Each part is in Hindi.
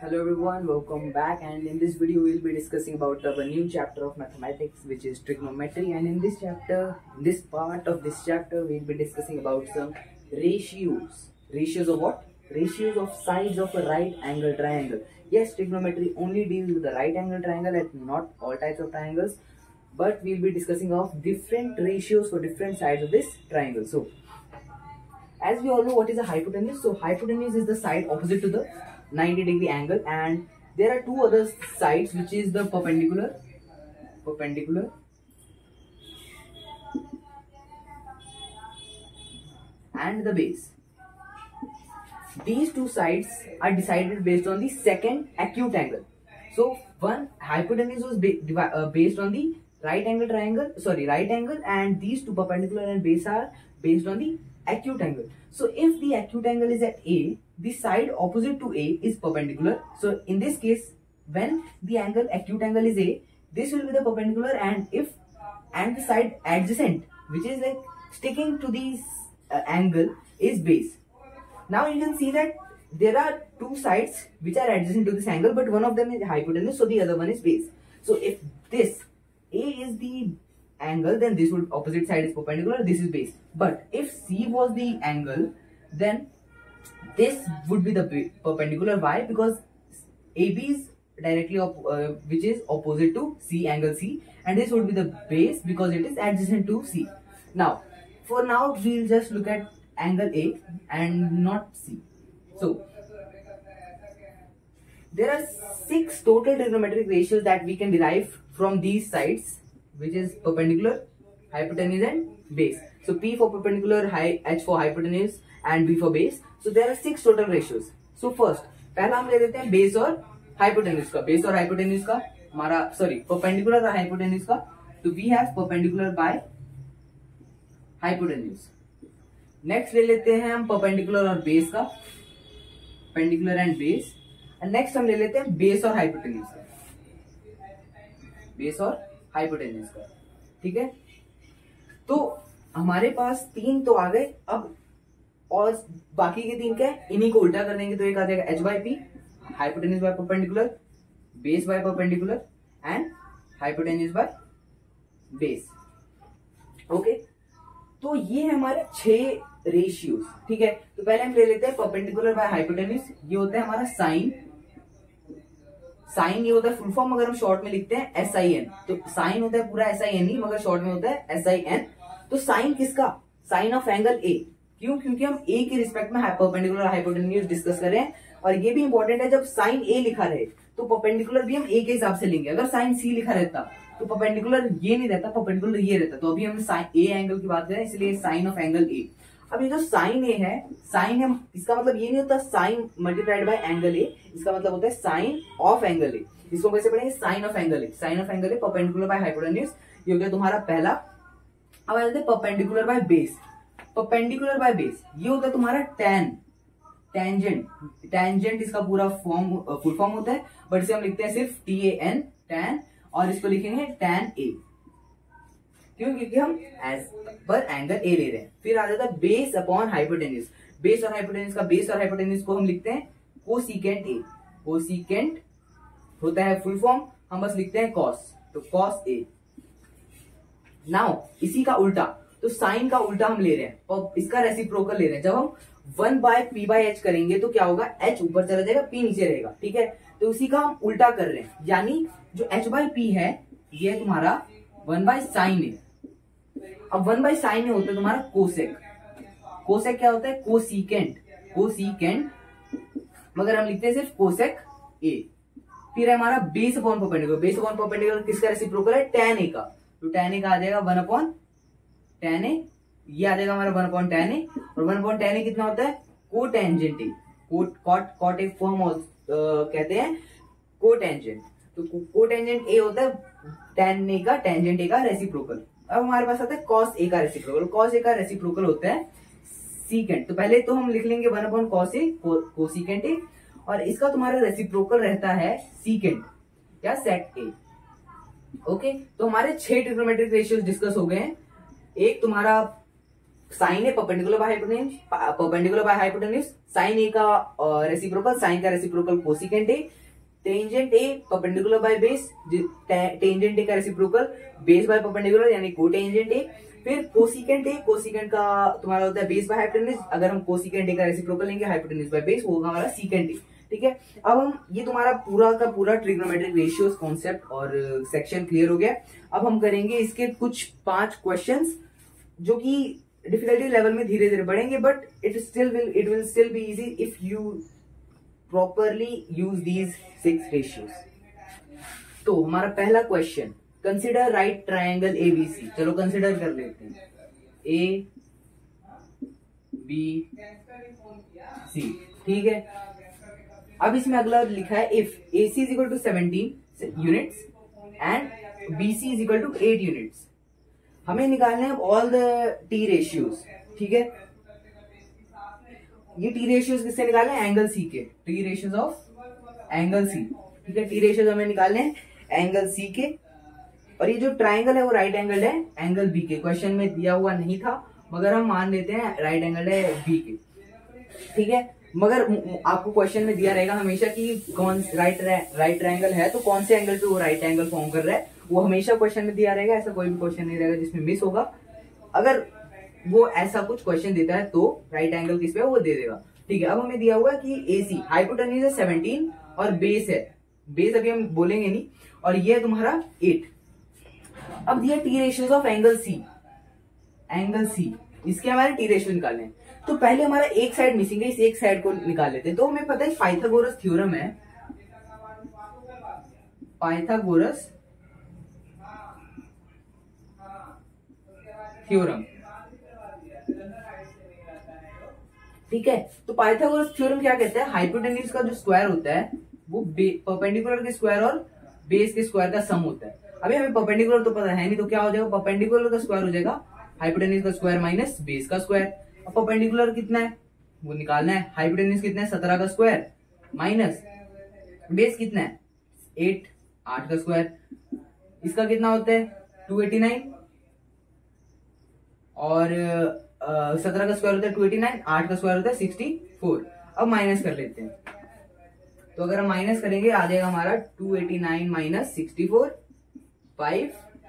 Hello everyone, welcome back, and in this video we'll be discussing about our new chapter of mathematics, which is trigonometry. And in this part of this chapter we'll be discussing about some ratios. Ratios of what? Ratios of sides of a right angle triangle. Yes, trigonometry only deals with the right angle triangle and not all types of triangles, but we'll be discussing of different ratios for different sides of this triangle. So as we all know, what is a hypotenuse? So hypotenuse is the side opposite to the 90-degree angle, and there are two other sides, which is the perpendicular and the base. These two sides are decided based on the second acute angle. So one hypotenuse was based on the right angle, and these two perpendicular and base are based on the acute angle. So if the acute angle is at A, the side opposite to A is perpendicular. So in this case, when the acute angle is A, this will be the perpendicular, and the side adjacent, which is like sticking to this angle, is base. Now you can see that there are two sides which are adjacent to this angle, but one of them is hypotenuse, so the other one is base. So if this A is the angle, then this would opposite side is perpendicular, this is base. But if C was the angle, then this would be the perpendicular. Why? Because AB is directly which is opposite to C, angle C, and this would be the base because it is adjacent to C. Now for now we'll just look at angle A and not C. So there are 6 total trigonometric ratios that we can derive from these sides, which is perpendicular, hypotenuse and base. So P for perpendicular, H for hypotenuse and B for base. So there are 6 total ratios. So first पहला हम ले लेते हैं बेस और हाइपोटेन्यूज का. बेस और हाइपोटेन्यूज का हमारा परपेंडिकुलर और हाइपोटेन्यूज का. तो we have perpendicular by hypotenuse. Next ले लेते हैं हम परपेंडिकुलर और बेस का, perpendicular and base. And next हम ले लेते हैं बेस और हाइपोटेन्यूज का, बेस और हाइपोटेन्यूज का. ठीक है, तो हमारे पास 3 तो आ गए. अब और बाकी के 3 क्या है, इन्हीं को उल्टा कर देंगे तो एक आ जाएगा h by P, hypotenuse by perpendicular, base by perpendicular and hypotenuse by base. Okay, तो ये है हमारे 6 रेशियोज. ठीक है, तो पहले हम ले लेते हैं परपेंडिकुलर बाय हाइपोटेन्यूज. ये होता है हमारा साइन. साइन ये होता है फुल फॉर्म, अगर हम शॉर्ट में लिखते हैं SIN, तो साइन होता है पूरा SINE, मगर शॉर्ट में होता है SIN. तो साइन किसका? Sine of angle A. क्यों? क्योंकि हम A के रिस्पेक्ट में परपेंडिकुलर हाइपोटेन्यूज डिस्कस कर रहे हैं. और ये भी इंपॉर्टेंट है, जब साइन A लिखा रहे तो परपेंडिकुलर भी हम A के हिसाब से लेंगे. अगर साइन C लिखा रहता तो परपेंडिकुलर ये नहीं रहता, परपेंडिकुलर ये रहता. तो अभी हम साइन A एंगल की बात करें, इसलिए साइन ऑफ एंगल A. अब ये जो साइन A है, साइन है, इसका मतलब ये नहीं होता sine multiplied by angle A, इसका मतलब होता है साइन ऑफ एंगल A. इसको कैसे पढ़ेंगे? Sine of angle A. Sine of angle A perpendicular by hypotenuse, ये हो गया तुम्हारा पहला. अब आ जाते हैं perpendicular by base. Perpendicular by base ये होता है तुम्हारा टेंजेंट. टेंजेंट इसका पूरा फुल फॉर्म होता है, बट इसे हम लिखते हैं सिर्फ TAN, टैन, और इसको लिखेंगे tan A. क्यों? क्योंकि हम एज पर एंगल A ले रहे हैं. फिर आ जाता है बेस अपॉन हाइपोटेन्यूज. बेस और हाइपोटेन्यूज का, बेस और हाइपोटेन्यूज को हम लिखते हैं कोसिकेंट A. कोसिकेंट होता है फुल फॉर्म, हम बस लिखते हैं कॉस, तो कॉस A. नाउ इसी का उल्टा, तो साइन का उल्टा हम ले रहे हैं और इसका रेसिप्रोकल ले रहे हैं. जब हम 1 बाय पी बाय एच करेंगे तो क्या होगा? H ऊपर चला जाएगा, P नीचे रहेगा. ठीक है, तो उसी का हम उल्टा कर रहे हैं. यानी जो H बाय पी है ये तुम्हारा 1 बाय साइन है. अब 1 बाय साइन होता है तुम्हारा कोसेक. कोसेक क्या होता है? कोसिकेंट. कोसिकेंट, मगर हम लिखते हैं सिर्फ कोसेक A. फिर है हमारा base upon perpendicular. Base upon perpendicular किसका रेसिप्रोकल है? tan A का. तो tan A का आ जाएगा 1 अपॉन tan A. ये आ जाएगा हमारा 1 अपॉन tan A, और 1 अपॉन tan A कितना होता है? Cotangent A. कॉट A को हम कहते हैं कोटेंजेंट. तो कोटेंजेंट A होता है tan A का, टेंजेंट A का रेसिप्रोकल. अब हमारे पास आता है cos A का रेसिप्रोकल. cos A का रेसिप्रोकल होता है सीकेंट. तो पहले तो हम लिख लेंगे 1 upon cos A, cosecant A, और इसका तुम्हारा रेसिप्रोकल रहता है सीकेंट या सेक A. ओके, तो हमारे 6 ट्रिग्नोमेट्रिक रेशियोज डिस्कस हो गए हैं. एक तुम्हारा sine A perpendicular by hypotenuse, perpendicular by hypotenuse, sine A का रेसिप्रोकल, साइन का reciprocal cosecant A, tangent A perpendicular by base, tangent A का रेसिप्रोकल बेस बाय परपेंडिकुलर यानी कोटेंजेंट ए, फिर कोसिकेंट ए, कोसिकेंट का तुम्हारा होता है बेस बाय हाइपोटेन्यूज, अगर हम कोसिकेंट ए का रेसिप्रोकल लेंगे हाइपोटेन्यूज बाय बेस, वो होगा हमारा सीकेंट ए। ठीक है, अब हम ये तुम्हारा पूरा का पूरा ट्रिग्नोमेट्रिक रेशियोज कॉन्सेप्ट और सेक्शन क्लियर हो गया। अब हम करेंगे इसके कुछ 5 क्वेश्चंस जो कि डिफिकल्टी लेवल में धीरे धीरे बढ़ेंगे, but it will still be easy if you properly use these 6 ratios. तो हमारा पहला question, consider right triangle ABC. चलो कंसिडर कर लेते हैं, ए बी सी। ठीक है, अब इसमें अगला लिखा है if AC is equal to 17 units and BC is equal to 8 units. हमें निकालने हैं ऑल द टी रेशियोज। ठीक है, ये टी रेशियोज किससे निकालने हैं? एंगल सी के, T ratios of angle C. ठीक है, टी रेशियोज हमें निकालने हैं एंगल सी के, और ये जो ट्राइंगल है वो राइट एंगल है एंगल बी के। क्वेश्चन में दिया हुआ नहीं था मगर हम मान लेते हैं राइट एंगल है बी के। ठीक है, मगर आपको क्वेश्चन में दिया रहेगा हमेशा कि कौन राइट ट्रायंगल है तो कौन से एंगल पे वो राइट एंगल फॉर्म कर रहा है, वो हमेशा क्वेश्चन में दिया रहेगा। ऐसा कोई भी क्वेश्चन नहीं रहेगा जिसमें मिस होगा। अगर वो ऐसा कुछ क्वेश्चन देता है तो राइट एंगल किस पे है वो दे देगा। ठीक है, अब हमें दिया हुआ है कि AC हाइपोटेन्यूज है 17 और बेस है, बेस अभी हम बोलेंगे नहीं, और ये है तुम्हारा 8। अब दिया T ratios of angle C, angle C, इसके हमारे टी रेशियो निकालने हैं। तो पहले हमारा एक साइड मिसिंग है, इस एक साइड को निकाल लेते हैं। तो हमें पता है पाइथागोरस थ्योरम है, पाइथागोरस थ्योरम। ठीक है, तो पाइथागोरस थ्योरम क्या कहता है? हाइपोटेन्यूज का जो स्क्वायर होता है वो परपेंडिकुलर के स्क्वायर और बेस के स्क्वायर का सम होता है। अभी हमें परपेंडिकुलर तो पता है नहीं, तो क्या हो जाएगा? परपेंडिकुलर का स्क्वायर हो जाएगा हाइपोटेन्यूज का स्क्वायर माइनस बेस का स्क्वायर। अब परपेंडिकुलर कितना है वो निकालना है। हाइपोटेन्यूज कितना है? 17 का स्क्वायर माइनस बेस कितना है? 8 का स्क्वायर। इसका कितना होता है? 289, और 17 का स्क्वायर होता है 289, 8 का स्क्वायर होता है 64। अब माइनस कर लेते हैं, तो अगर हम माइनस करेंगे आ जाएगा हमारा 289 माइनस 64,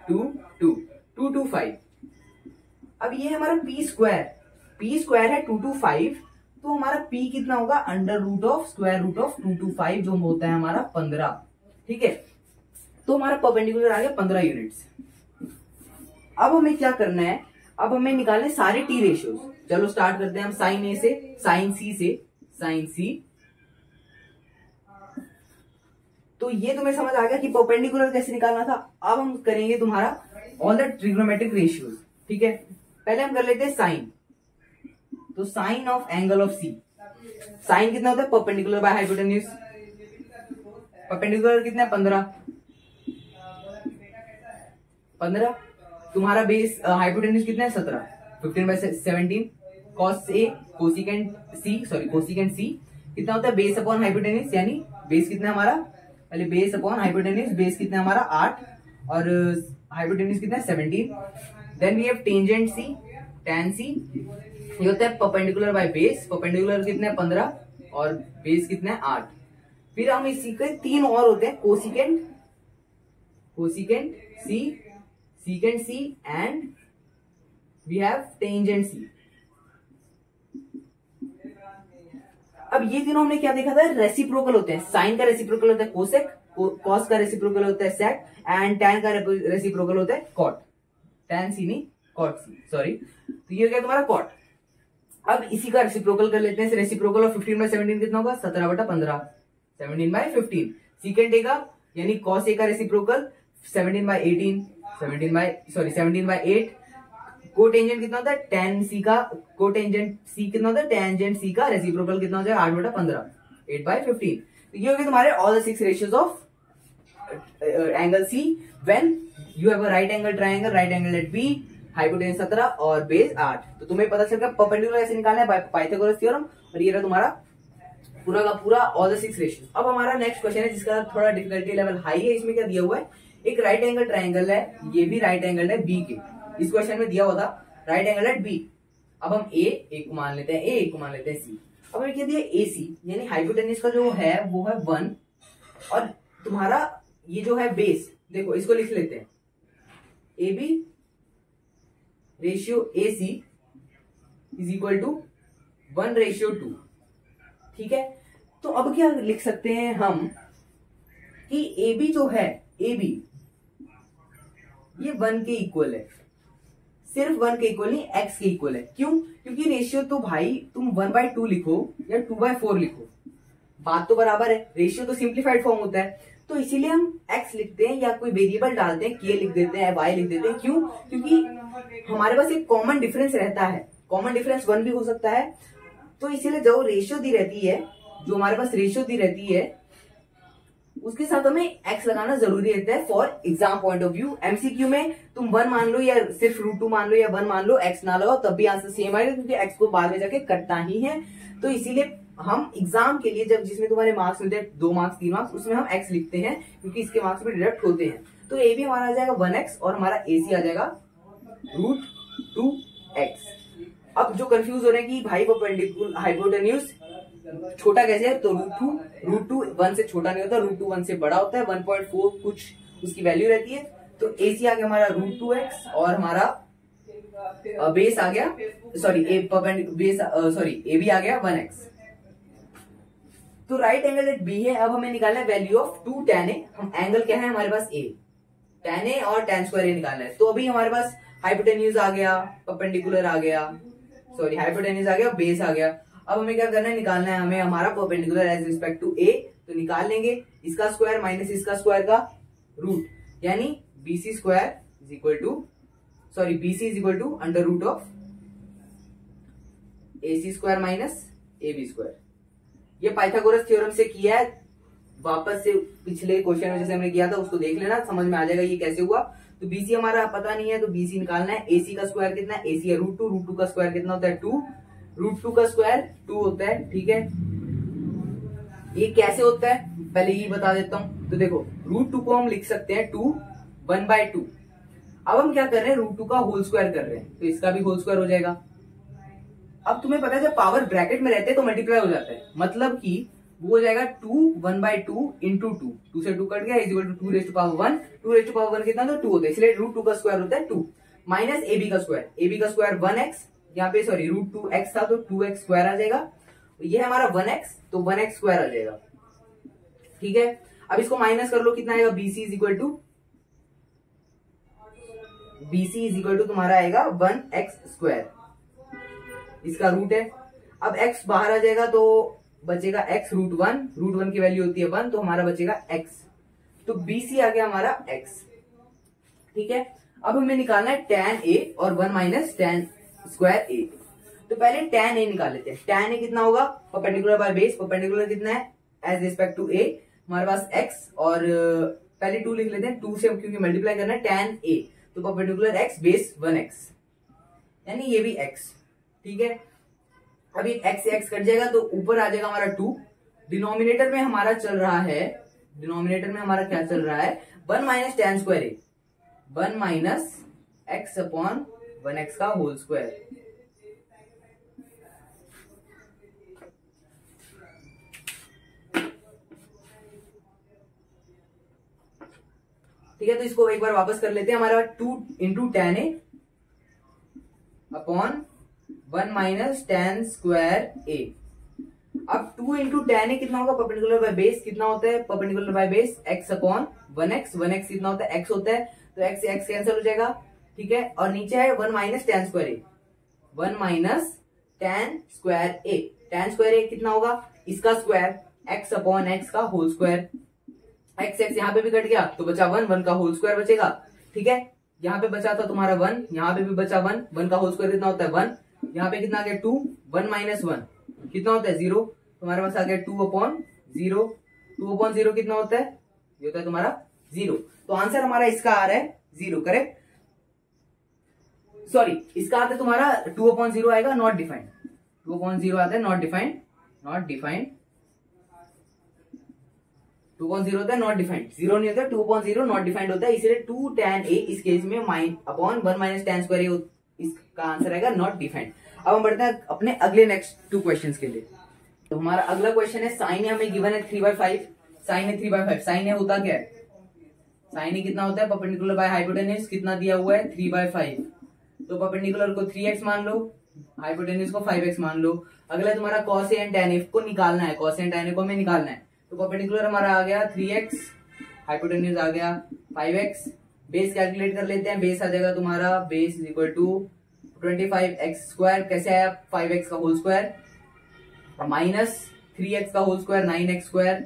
225। अब ये हमारा पी स्क्वायर है 225, तो हमारा पी कितना होगा? Under root of square root of 225 जो होता है हमारा 15। ठीक है, तो हमारा परपेंडिकुलर आ गया 15 यूनिट्स। अब हमें क्या करना है? अब हमें निकालने सारे टी रेशियोज। चलो स्टार्ट करते हैं हम साइन ए से, साइन सी से, साइन सी। तो ये तुम्हें समझ आ गया कि परपेंडिकुलर कैसे निकालना था। अब हम करेंगे तुम्हारा ऑल द ट्रिग्नोमेट्रिक रेशियोज। ठीक है, पहले हम कर लेते हैं साइन। तो sine of angle of C, sine कितना होता है? Perpendicular by hypotenuse. परपेंडिकुलर कितना है? 15। तुम्हारा बेस हाइपोटेन्यूज कितना है? 17। 15/17। कॉस ए कोसिकेंट सी कितना होता है? बेस अपॉन हाइपोटेन्यूज, यानी बेस कितना है हमारा? पहले बेस अपॉन हाइपोटेन्यूज, बेस कितना है हमारा? 8, और हाइपोटेन्यूज कितना है? 17। Then we have tangent C, tan C, ये होता है परपेंडिकुलर बाय बेस। परपेंडिकुलर कितना है? 15, और बेस कितना है? 8। फिर हम इसी के 3 और होते हैं, cosecant C, secant C, and we have tangent C. अब ये तीनों हमने क्या देखा था? रेसिप्रोकल होते हैं। साइन का रेसिप्रोकल होता है कोसेक, कॉस का रेसिप्रोकल होता है सेक, एंड टैन का रेसिप्रोकल होता है कॉट। टैन सी नहीं, कॉट सी, सॉरी। तो ये हो गया तुम्हारा कॉट। अब इसी का रेसिप्रोकल कर लेते हैं। रेसिप्रोकल ऑफ 15/17 कितना होगा? 17/15, 17/15। सीकेंट ए का यानी कॉस ए का रेसिप्रोकल 17/18, 17/8। कोटेंजेंट कितना होता है? tan सी का कोटेंजेंट सी कितना होता है? टेंजेंट सी का रेसिप्रोकल कितना हो जाएगा? 8/15, 8/15। तो ये हो गए तुम्हारे all the 6 ratios of angle C when you have a right angle triangle, right angle at B, hypotenuse 17 और बेस 8। तो तुम्हें पता चल गया परपेंडिकुलर कैसे निकालना है बाय पाइथागोरस थ्योरम। और ये रहा तुम्हारा पूरा का पूरा ऑल द 6 रेशियोज। अब हमारा नेक्स्ट क्वेश्चन है जिसका थोड़ा डिफिकल्टी लेवल हाई है। इसमें क्या दिया हुआ है? एक राइट एंगल ट्रायंगल है, ये भी राइट एंगल है बी के। इस क्वेश्चन में दिया हुआ था राइट एंगल एट बी। अब हम ए को मान लेते हैं, ए को मान लेते हैं सी। अब हमें क्या दिया, ए सी, यानी हाइपोटेन्यूज का जो है वो है 1, और तुम्हारा ये जो है बेस, देखो इसको लिख लेते हैं, A B ratio A C is equal to 1:2। ठीक है, तो अब क्या लिख सकते हैं हम कि ए बी जो है, ए बी ये 1 के इक्वल है, सिर्फ 1 के इक्वल नहीं, x के इक्वल है। क्यों? क्योंकि रेशियो तो भाई तुम 1/2 लिखो या 2/4 लिखो, बात तो बराबर है, रेशियो तो सिंप्लीफाइड फॉर्म होता है। तो इसीलिए हम x लिखते हैं या कोई वेरिएबल डालते हैं, k लिख देते हैं, y लिख देते हैं। क्यों? क्योंकि हमारे पास एक कॉमन डिफरेंस रहता है, कॉमन डिफरेंस 1 भी हो सकता है। तो इसीलिए जो रेशियो दी रहती है, जो हमारे पास रेशियो दी रहती है, उसके साथ हमें x लगाना जरूरी रहता है for exam point of view. MCQ में तुम 1 मान लो या सिर्फ √2 मान लो या 1 मान लो, x ना लगाओ तब भी आंसर सेम आएगा, क्योंकि x को बाद में जाके कटना ही है। तो इसीलिए हम एग्जाम के लिए जब जिसमें तुम्हारे मार्क्स मिलते हैं 2 मार्क्स 3 मार्क्स, उसमें हम x लिखते हैं क्योंकि इसके मार्क्स भी डिडक्ट होते हैं। तो ए भी हमारा आ जाएगा 1x और हमारा ए सी आ जाएगा √2x। अब जो कंफ्यूज हो रहे हैं कि भाई परपेंडिकुलर हाइपोटेन्यूज छोटा कैसे है, तो √2 1 से छोटा नहीं होता, √2 1 से बड़ा होता है, 1.4 कुछ उसकी वैल्यू रहती है। तो AC आ गया हमारा √2x और हमारा बेस आ गया, सॉरी ए बी आ गया 1x। तो राइट एंगल एट बी है। अब हमें निकालना है वैल्यू ऑफ 2 tan A। हम एंगल क्या है हमारे पास A, tan A और tan स्क्वायर A निकालना है। तो अभी हमारे पास हाइपोटेन्यूज आ गया, परपेंडिकुलर आ गया, सॉरी हाइपोटेन्यूज आ गया, बेस आ गया। अब हमें क्या करना है, निकालना है हमें हमारा perpendicular as respect to A. तो निकाल लेंगे इसका स्क्वायर माइनस इसका स्क्वायर का रूट, यानी BC square is equal to, sorry BC is equal to under root of A C square minus A B square. ये पाइथागोरस थ्योरम से किया है, वापस से पिछले क्वेश्चन में जैसे हमने किया था उसको देख लेना, समझ में आ जाएगा ये कैसे हुआ। तो बीसी हमारा पता नहीं है, तो बीसी निकालना है। एसी का स्क्वायर कितना है, एसी है √2 का स्क्वायर कितना होता है 2, √2 का स्क्वायर 2 होता है। ठीक है, ये कैसे होता है पहले ये बता देता हूं। तो देखो √2 को हम लिख सकते हैं 2 1/2। अब हम क्या कर रहे हैं, √2 का होल स्क्वायर कर रहे हैं, तो इसका भी होल स्क्वायर हो जाएगा। अब तुम्हें पता है जब पावर ब्रैकेट में रहते हैं तो मल्टीप्लाई हो जाता है, मतलब कि वो हो जाएगा 2 1/2 इंटू 2 से 2 कट गया, is equal to 2 raise to power 1। 2 raise to power 1 कितना, तो 2 होता है, इसलिए √2 का स्क्वायर होता है 2 माइनस एबी का स्क्वायर। एबी का स्क्वायर 1x, यहाँ पे सॉरी √2x था तो 2x स्क्वायर आ जाएगा। ये हमारा 1x, तो 1x स्क्वायर आ जाएगा। ठीक है, अब इसको माइनस कर लो, कितना आएगा, बीसी इज इक्वल टू तुम्हारा आएगा 1x स्क्वायर, इसका रूट है। अब x बाहर आ जाएगा तो बचेगा x √1 की वैल्यू होती है 1, तो हमारा बचेगा x, तो BC आ गया हमारा x। ठीक है, अब हमें निकालना है tan A और 1 माइनस tan स्क्वायर A। तो पहले tan A निकाल लेते हैं। tan A कितना होगा, परपेंडिकुलर बाय बेस, परपेंडिकुलर कितना है एज रिस्पेक्ट टू A, हमारे पास x और पहले 2 लिख लेते हैं, 2 से क्योंकि मल्टीप्लाई करना है tan A, तो परपेंडिकुलर x बेस 1x, यानी ये भी x। ठीक है, अभी x से x कट जाएगा तो ऊपर आ जाएगा हमारा 2। डिनोमिनेटर में हमारा चल रहा है, डिनोमिनेटर में हमारा क्या चल रहा है, 1 minus tan square A, 1 minus x upon 1x का होल स्क्वायर। ठीक है, तो इसको एक बार वापस कर लेते हैं। हमारा 2 into tan A upon 1 minus tan square A। अब 2 इंटू tan A कितना होगा, परपेंडिकुलर बाय बेस कितना होता है, perpendicular by base x upon 1x कितना होता है, x होता है, तो x से x कैंसिल हो जाएगा। ठीक है, और नीचे है 1 minus tan square A, 1 minus tan square A। tan square A कितना होगा, इसका स्क्वायर x अपॉन x का होल स्क्वायर। x यहाँ पे भी कट गया तो बचा 1 का होल स्क्वायर बचेगा। ठीक है, यहाँ पे बचा था तुम्हारा 1, यहाँ पे भी बचा 1 का होल स्क्वायर कितना होता है 1, यहाँ पे कितना आ गया 2, 1 माइनस 1 कितना होता है 0, तुम्हारे पास आ गया 2 अपॉन 0 कितना होता है, ये होता है तुम्हारा 0। तो आंसर हमारा इसका आ रहा है 0, करेक्ट। सॉरी, इसका आता है तुम्हारा 2/0 आएगा, नॉट डिफाइंड, 2/0 आता है नॉट डिफाइंड, 2/0 होता है नॉट डिफाइंड, 0 नहीं होता, 2/0 नॉट डिफाइंड होता है, इसलिए 2 tan A इस केस में upon 1 minus tan square A, इसका आंसर आएगा नॉट डिफाइंड। अब हम बढ़ते हैं अपने अगले नेक्स्ट 2 क्वेश्चंस के लिए। तो हमारा अगला क्वेश्चन है साइन हमें गिवन है 3/5, साइन है 3/5। साइन है होता क्या है, साइन कितना होता है, परपेंडिकुलर बाय हाइपोटेन्यूज कितना दिया हुआ है 3/5, तो परपेंडिकुलर को 3x मान लो, हाइपोटेन्यूज को 5x मान लो। अगला तुम्हारा कॉस ए एंड tan ए को निकालना है, कॉस ए एंड tan ए को हमें निकालना है। तो परपेंडिकुलर हमारा आ गया 3x, हाइपोटेन्यूज आ गया 5x। बेस कैलकुलेट कर लेते हैं, बेस आ जाएगा तुम्हारा base is equal to 25x², कैसे आया 5x का होल स्क्वायर माइनस 3x का होल स्क्वायर 9x²,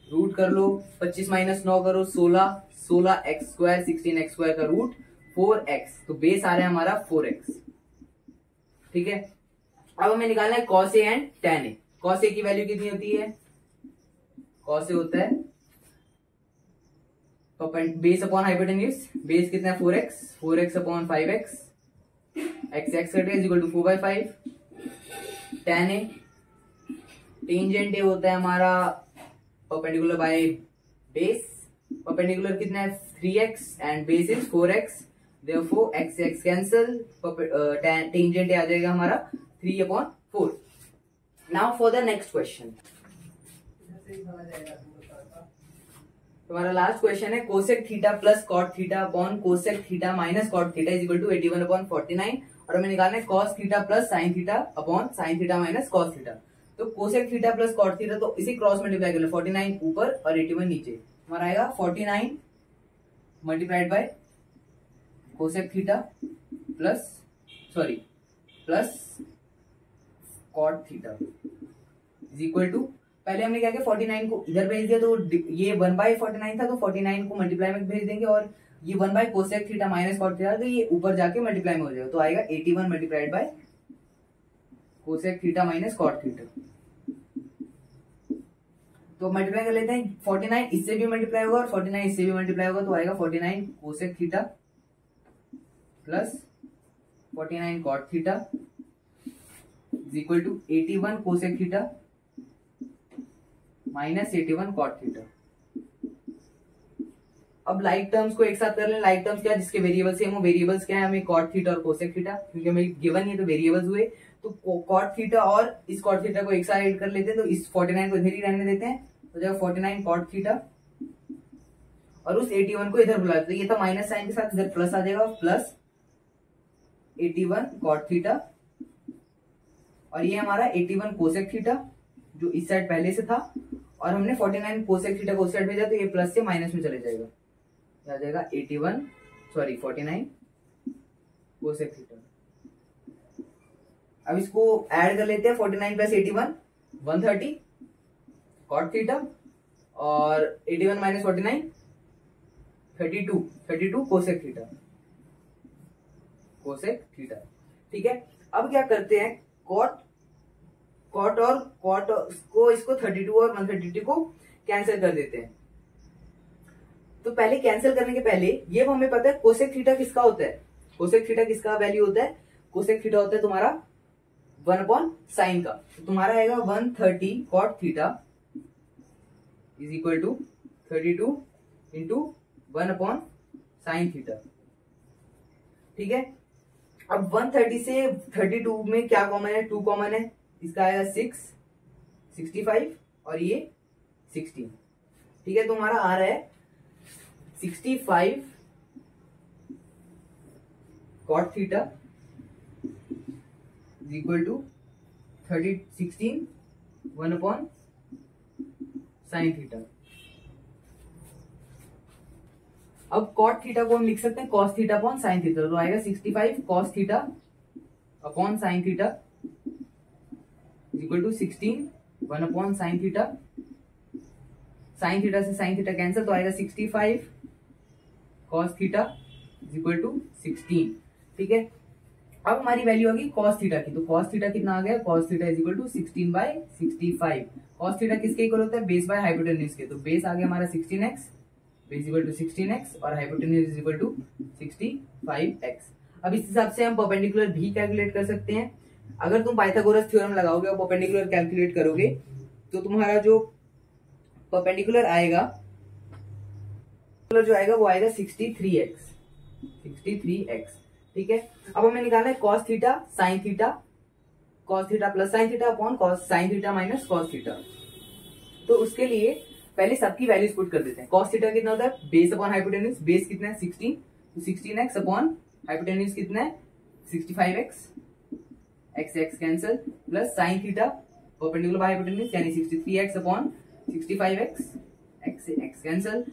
रूट कर लो, 25 माइनस 9 करो 16, 16x², 16x² का रूट 4x, तो बेस आ रहा है हमारा 4x। ठीक है, अब हमें निकालना है cos a and tan a। cos a की वैल्यू कितनी होती है, cos a होता है बेस अपॉन हाइपोटेन्यूज, बेस कितना है 4x, 4x upon 5x, x is equal to 4/5। tan a, tangent a होता है हमारा परपेंडिकुलर बाय बेस, परपेंडिकुलर कितना है 3x and base is 4x, therefore x cancel, tangent आ जाएगा हमारा 3/4। Now for the next question, तुम्हारा लास्ट क्वेश्चन है cosec theta plus cot theta upon cosec theta minus cot theta is equal to 81/49, और हमें निकालना है cos theta plus sine theta upon sine theta minus cos theta. तो cosec theta plus cot theta, तो इसी क्रॉस मल्टीप्लाई कर लो, 49 ऊपर और 81 नीचे, हमारा आएगा 49 multiplied by cosec theta plus cot theta is equal to, पहले हमने क्या किया 49 को इधर भेज दिया, तो ये 1/49 था, तो 49 को मल्टीप्लाई में भेज देंगे, और ये 1 cosec theta minus cot theta, तो ये ऊपर जाके मल्टीप्लाई में हो जाएगा, तो आएगा 81 multiplied by cosec theta minus cot theta. तो मल्टीप्लाई कर लेते हैं, 49 इससे भी मल्टीप्लाई होगा और 49 इससे भी मल्टीप्लाई होगा, तो आएगा 49 cosec theta plus 49 cot theta is equal to 81 cosec theta minus 81 cot theta. अब लाइक टर्म्स को एक साथ कर लें, लाइक टर्म्स क्या, जिसके वेरिएबल सेम हो, वेरिएबल्स क्या है हमें कॉट थीटा और कोसेक थीटा, क्योंकि हमें गिवन है तो वेरिएबल्स हुए, तो कॉट थीटा और इस कॉट थीटा को एक साथ ऐड कर लेते हैं, तो इस 49 को इधर ही रहने देते हैं, तो जब 49 कॉट थीटा और उस 81 को इधर बुला देते, ये तो माइनस साइन के साथ इधर प्लस आ जाएगा, प्लस 81 कॉट थीटा, और ये हमारा 81 कोसेक थीटा जो इस साइड पहले से था, और हमने 49 कोसेक थीटा को उस साइड भेजा, तो ये प्लस से माइनस में चले जाएगा, आ जाएगा 49 कोसेक थीटा। अब इसको ऐड कर लेते हैं, 49 प्लस 81 130 कॉट थीटा, और 81 माइनस 49 32 कोसेक थीटा। ठीक है, अब क्या करते हैं, कॉट और कॉट को, इसको 32 और 132 को कैंसिल कर देते हैं। तो पहले कैंसिल करने के पहले ये हमें पता है कोसेक थीटा किसका होता है, कोसेक थीटा किसका वैल्यू होता है, कोसेक थीटा होता है तुम्हारा 1/sin का, तो तुम्हारा आएगा 130 cot theta is equal to 32 into 1/sin theta. ठीक है, अब 130 से 32 में क्या कॉमन है, 2 कॉमन है, इसका आएगा 65 और ये 16। ठीक है, तो हमारा आ रहा है 65 cot theta is equal to 16 1/sin theta. अब कॉट थीटा को हम लिख सकते हैं cos theta upon sine theta, तो आएगा 65 cos theta upon sine theta equal to 16 1/sin theta, sine theta से साइन थीटा कैंसिल, तो आएगा 65 कॉस थीटा इक्वल टू 16। ठीक है, अब हमारी वैल्यू आ गई कॉस थीटा की, तो कॉस थीटा कितना आ गया, cos theta is equal to 16/65। Cos theta किसके इक्वल होता है, बेस बाय हाइपोटेन्यूज के, तो बेस आ गया हमारा 16x, base equal to 16x और hypotenuse is equal to 65x। अब इस हिसाब से हम परपेंडिकुलर भी कैलकुलेट कर सकते हैं। अगर तुम पाइथागोरस थ्योरम लगाओगे और परपेंडिकुलर कैलकुलेट करोगे, तो तुम्हारा जो परपेंडिकुलर आएगा, जो आएगा वो आएगा 63x। ठीक है। अब हमें निकालना है cos theta sine theta, cos theta plus sine theta upon cos sine theta minus cos theta. तो उसके लिए पहले सबकी वैल्यूज पुट कर देते हैं। कॉस थीटा कितना होता है, बेस अपॉन हाइपोटेन्यूज, बेस कितना है 16, तो 16x अपॉन हाइपोटेन्यूज कितना है 65x, x x cancel, plus sine theta perpendicular by hypotenuse यानी 63x अपॉन 65x, x से x कैंसिल।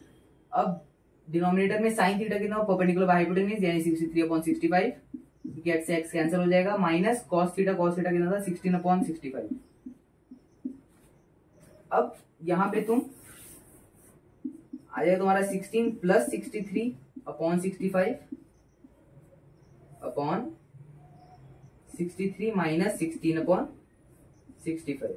अब डिनोमिनेटर में साइन थीटा कितना हो, परपेंडिकुलर बाय हाइपोटेन्यूज यानी 63 अपॉन 65, क्योंकि x से x कैंसिल हो जाएगा, माइनस कॉस थीटा कितना था 16 अपॉन 65। अब यहाँ पे तुम आ जाएगा तुम्हारा 16 plus 63 upon 65 upon 63 minus 16 upon 65।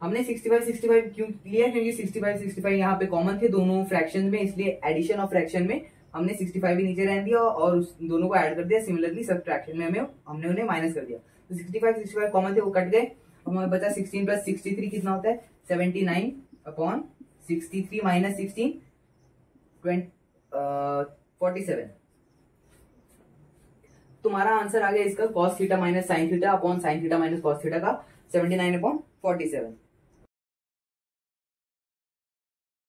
हमने 65 क्यों लिया, क्योंकि 65 यहाँ पे कॉमन थे दोनों फ्रैक्शन में, इसलिए एडिशन ऑफ फ्रैक्शन में हमने 65 भी नीचे रहने दिया और उस दोनों को ऐड कर दिया। सिमिलरली सब्ट्रैक्शन में हमने उन्हें माइनस कर दिया। तो 65 कॉमन थे वो कट गए, हमें बचा 16 प्लस 63 कितना होता है 79 अपॉन 63 माइनस 16 47। तुम्हारा आंसर आ गया इसका cos theta minus sign theta upon sine theta minus cos theta का 79 अपॉन 47।